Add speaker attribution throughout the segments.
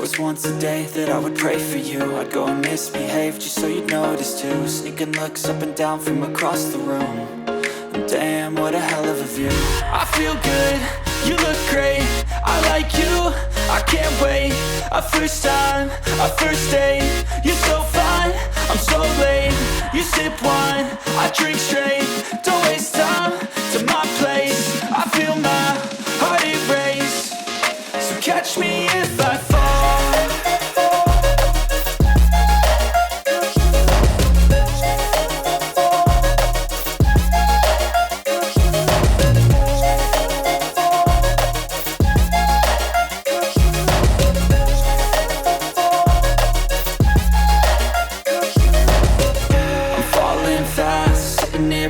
Speaker 1: was once a day that I would pray for you. I'd go and misbehave just so you'd notice too. Sneaking looks up and down from across the room. And damn, what a hell of a view. I feel good, you look great, I like you, I can't wait. A first time, a first date, you're so fine, I'm so late. You sip wine, I drink straight, don't waste time to my place. I feel my heart erase, so catch me if I fall.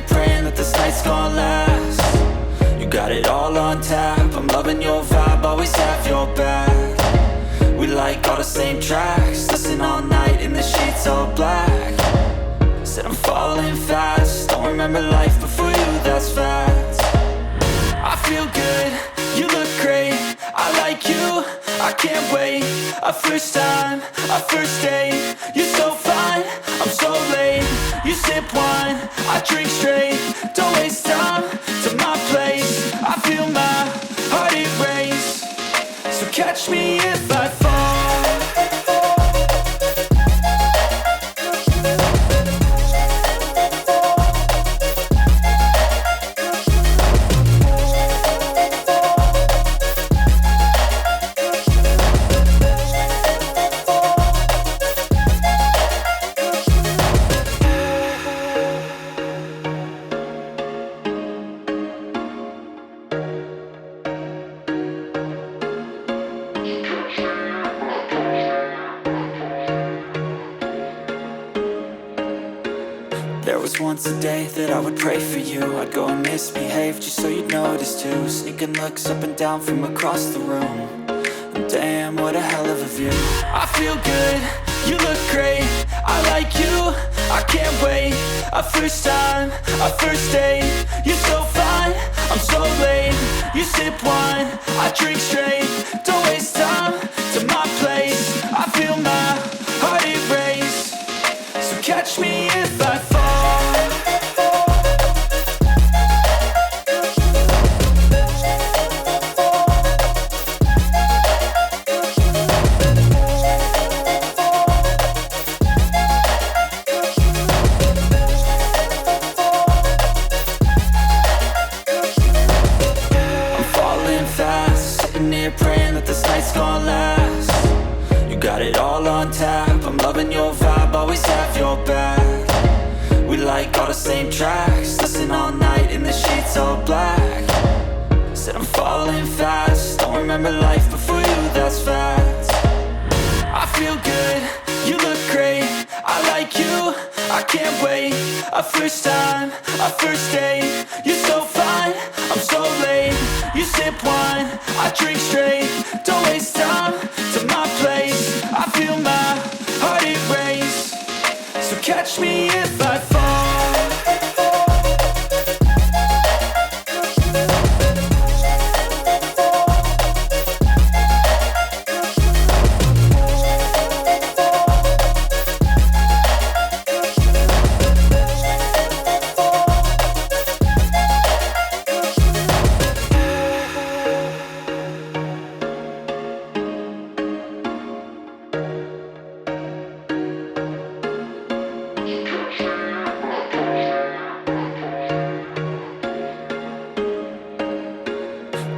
Speaker 1: Praying that this night's gonna last. You got it all on tap, I'm loving your vibe, always have your back. We like all the same tracks, listen all night in the sheets all black. Said I'm falling fast, don't remember life before you, that's fact. I feel good, you look great, I like you, I can't wait. A first time, a first date, you're so fine, I'm so late. You sip wine, I drink straight, don't waste time to my place. I feel my heart erase, so catch me if I fall. There was once a day that I would pray for you. I'd go and misbehave just so you'd notice too. Sneaking looks up and down from across the room. And damn, what a hell of a view. I feel good, you look great, I like you, I can't wait. A first time, a first date, you're so fine, I'm so late. You sip wine, I drink straight, don't waste time to my place. I feel my heart erase, so catch me if I fall. Praying that this night's gonna last. You got it all on tap, I'm loving your vibe, always have your back. We like all the same tracks, listen all night in the sheets all black. Said I'm falling fast, don't remember life before you, that's fact. I feel good, you look great, I like you, I can't wait. A first time, a first date, you're so fine, I'm so late. You sip wine, I drink straight, don't waste time to my place. I feel my heart erase, so catch me if I fall.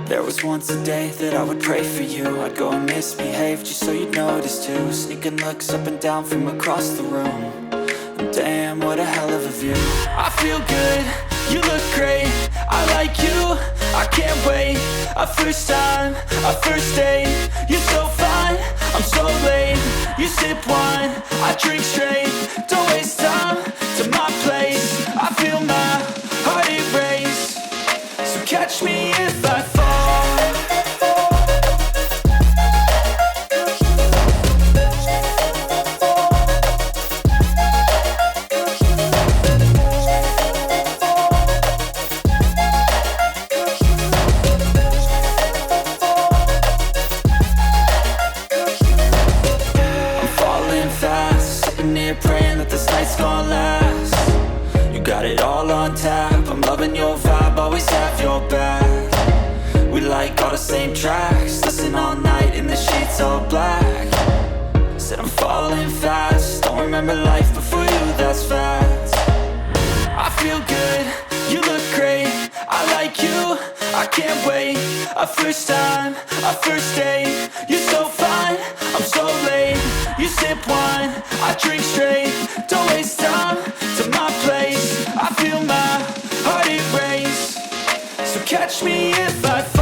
Speaker 1: There was once a day that I would pray for you. I'd go and misbehave just so you'd notice too. Sneaking looks up and down from across the room. And damn, what a hell of a view. I feel good, you look great, I like you, I can't wait. A first time, a first date, you're so fine, I'm so late. You sip wine, I drink straight, don't waste time to my place. I feel my heart erase, so catch me if I fall. got it all on tap. I'm loving your vibe, always have your back. We like all the same tracks, listen all night in the sheets all black. Said I'm falling fast, don't remember life before you, that's fact. I feel good, you look great, I like you, I can't wait. A first time, a first date, you're so fine, I'm so late. You sip wine, I drink straight, don't waste time to my place. I feel my heart erase, so catch me if I fall.